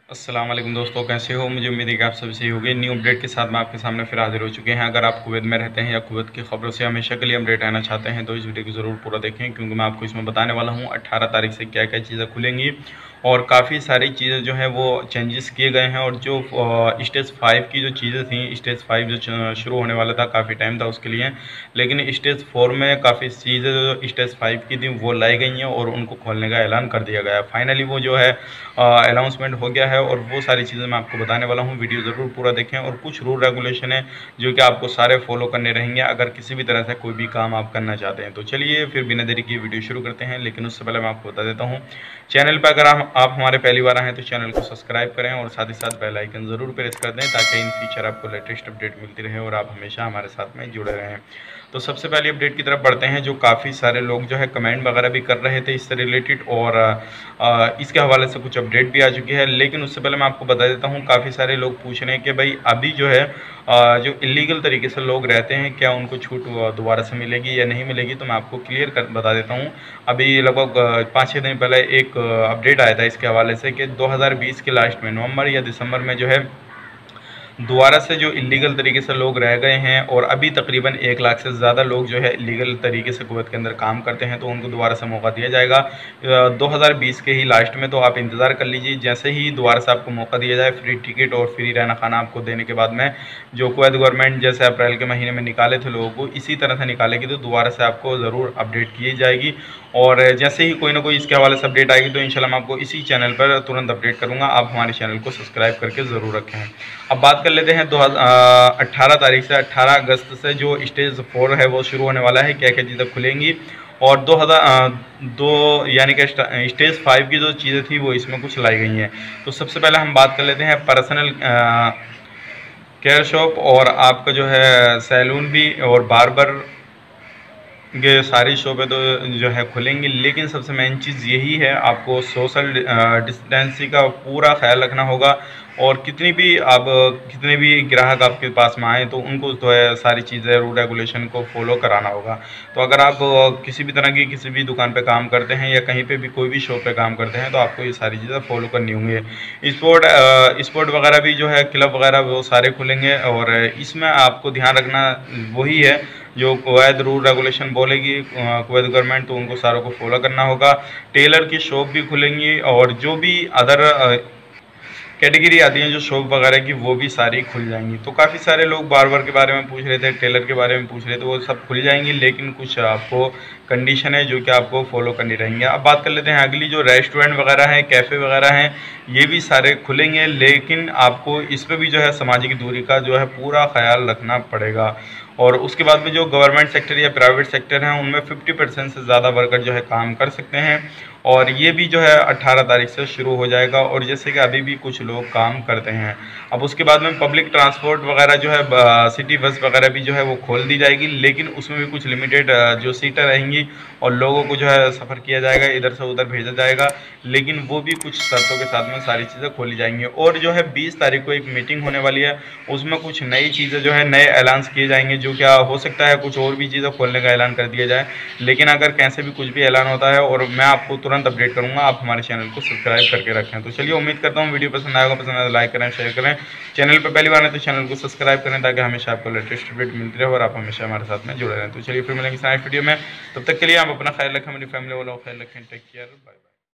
अस्सलाम वालेकुम दोस्तों, कैसे हो? मुझे उम्मीद है कि आप सभी सही होंगे। न्यू अपडेट के साथ मैं आपके सामने फिर हाजिर हो चुके हैं। अगर आप कुवैत में रहते हैं या कुवैत की खबरों से हमेशा के लिए अपडेट रहना चाहते हैं तो इस वीडियो को ज़रूर पूरा देखें, क्योंकि मैं आपको इसमें बताने वाला हूँ 18 तारीख से क्या क्या चीज़ें खुलेंगी और काफ़ी सारी चीज़ें जो हैं वो चेंजेस किए गए हैं। और जो स्टेज 5 की जो चीज़ें थी, स्टेज 5 जो शुरू होने वाला था, काफ़ी टाइम था उसके लिए, लेकिन स्टेज 4 में काफ़ी चीज़ें जो स्टेज 5 की थी वो लाई गई हैं और उनको खोलने का ऐलान कर दिया गया है। फाइनली वो जो है अनाउंसमेंट हो गया है और वो सारी चीज़ें मैं आपको बताने वाला हूँ। वीडियो ज़रूर पूरा देखें। और कुछ रूल रेगुलेशन है जो कि आपको सारे फॉलो करने रहेंगे अगर किसी भी तरह से कोई भी काम आप करना चाहते हैं। तो चलिए फिर बिना देरी की वीडियो शुरू करते हैं, लेकिन उससे पहले मैं आपको बता देता हूँ, चैनल पर अगर आप हमारे पहली बार आए हैं तो चैनल को सब्सक्राइब करें और साथ ही साथ बेल आइकन ज़रूर प्रेस कर दें, ताकि इन फ्यूचर आपको लेटेस्ट अपडेट मिलती रहे और आप हमेशा हमारे साथ में जुड़े रहें। तो सबसे पहले अपडेट की तरफ बढ़ते हैं। जो काफ़ी सारे लोग जो है कमेंट वगैरह भी कर रहे थे इससे रिलेटेड, और इसके हवाले से कुछ अपडेट भी आ चुकी है। लेकिन उससे पहले मैं आपको बता देता हूँ, काफ़ी सारे लोग पूछ रहे हैं कि भाई अभी जो है जो इलीगल तरीके से लोग रहते हैं, क्या उनको छूट दोबारा से मिलेगी या नहीं मिलेगी। तो मैं आपको क्लियर कर बता देता हूँ। अभी लगभग 5-6 दिन पहले एक अपडेट आया था इसके हवाले से कि 2020 के लास्ट में नवंबर या दिसंबर में जो है दोबारा से जो इलीगल तरीके से लोग रह गए हैं, और अभी तकरीबन 1 लाख से ज़्यादा लोग जो है इलीगल तरीके से कुवैत के अंदर काम करते हैं, तो उनको दोबारा से मौका दिया जाएगा 2020 के ही लास्ट में। तो आप इंतज़ार कर लीजिए, जैसे ही दोबारा से आपको मौका दिया जाए, फ्री टिकट और फ्री रहना खाना आपको देने के बाद में, जो कुवैत गवर्नमेंट जैसे अप्रैल के महीने में निकाले थे लोगों को, इसी तरह से निकालेगी, तो दोबारा से आपको ज़रूर अपडेट की जाएगी। और जैसे ही कोई ना कोई इसके हवाले से अपडेट आएगी तो इंशाल्लाह मैं आपको इसी चैनल पर तुरंत अपडेट करूँगा। आप हमारे चैनल को सब्सक्राइब करके ज़रूर रखें। अब बात कर लेते हैं 18 तारीख से 18 अगस्त से जो स्टेज 4 है वो शुरू होने वाला है, क्या क्या चीज़ें खुलेंगी। और 2 यानी कि स्टेज 5 की जो चीज़ें थी वो इसमें कुछ लाई गई हैं। तो सबसे पहले हम बात कर लेते हैं पर्सनल केयर शॉप, और आपका जो है सैलून भी और बार्बर, ये सारी शॉपें तो जो है खुलेंगी। लेकिन सबसे मेन चीज़ यही है, आपको सोशल डिस्टेंसिंग का पूरा ख्याल रखना होगा। और कितने भी ग्राहक आपके पास में आए तो उनको जो है सारी चीज़ें रूल रेगुलेशन को फॉलो कराना होगा। तो अगर आप किसी भी तरह की किसी भी दुकान पे काम करते हैं या कहीं पे भी कोई भी शॉप पे काम करते हैं तो आपको ये सारी चीज़ें फॉलो करनी होंगी। स्पोर्ट वगैरह भी जो है क्लब वगैरह वो सारे खुलेंगे, और इसमें आपको ध्यान रखना वही है जो कुवैत रूल रेगुलेशन बोलेगी कुवैत गवर्नमेंट, तो उनको सारों को फॉलो करना होगा। टेलर की शॉप भी खुलेंगी, और जो भी अदर कैटेगरी आती हैं जो शॉप वगैरह की, वो भी सारी खुल जाएंगी। तो काफ़ी सारे लोग बार्बर के बारे में पूछ रहे थे, टेलर के बारे में पूछ रहे थे, वो सब खुल जाएंगी। लेकिन कुछ आपको कंडीशन है जो कि आपको फॉलो करनी रहेंगे। अब बात कर लेते हैं अगली, जो रेस्टोरेंट वगैरह हैं, कैफ़े वगैरह हैं, ये भी सारे खुलेंगे। लेकिन आपको इस पर भी जो है सामाजिक दूरी का जो है पूरा ख्याल रखना पड़ेगा। और उसके बाद में जो गवर्नमेंट सेक्टर या प्राइवेट सेक्टर हैं उनमें 50% से ज़्यादा वर्कर जो है काम कर सकते हैं, और ये भी जो है 18 तारीख से शुरू हो जाएगा। और जैसे कि अभी भी कुछ लोग काम करते हैं। अब उसके बाद में पब्लिक ट्रांसपोर्ट वगैरह जो है सिटी बस वगैरह भी जो है वो खोल दी जाएगी, लेकिन उसमें भी कुछ लिमिटेड जो सीटें रहेंगी और लोगों को जो है सफ़र किया जाएगा, इधर से उधर भेजा जाएगा। लेकिन वो भी कुछ शर्तों के साथ में सारी चीज़ें खोली जाएंगी। और जो है 20 तारीख को एक मीटिंग होने वाली है, उसमें कुछ नई चीज़ें जो है नए ऐलान किए जाएंगे, जो क्या हो सकता है कुछ और भी चीज़ें खोलने का ऐलान कर दिया जाए। लेकिन अगर कैसे भी कुछ भी ऐलान होता है और मैं आपको तुरंत अपडेट करूंगा, आप हमारे चैनल को सब्सक्राइब करके रखें। तो चलिए, उम्मीद करता हूँ वीडियो पसंद आएगा, पसंद आए तो लाइक करें, शेयर करें। चैनल पर पहली बार आए तो चैनल को सब्सक्राइब करें, ताकि हमेशा आपको लेटेस्ट अपडेट मिलती रहे और आप हमेशा हमारे साथ में जुड़े रहें। तो चलिए फिर मिलेंगे नेक्स्ट वीडियो में, तब तक के लिए आप अपना ख्याल रखें, मेरी फैमिली वालों का ख्याल रखें। Take care, bye bye.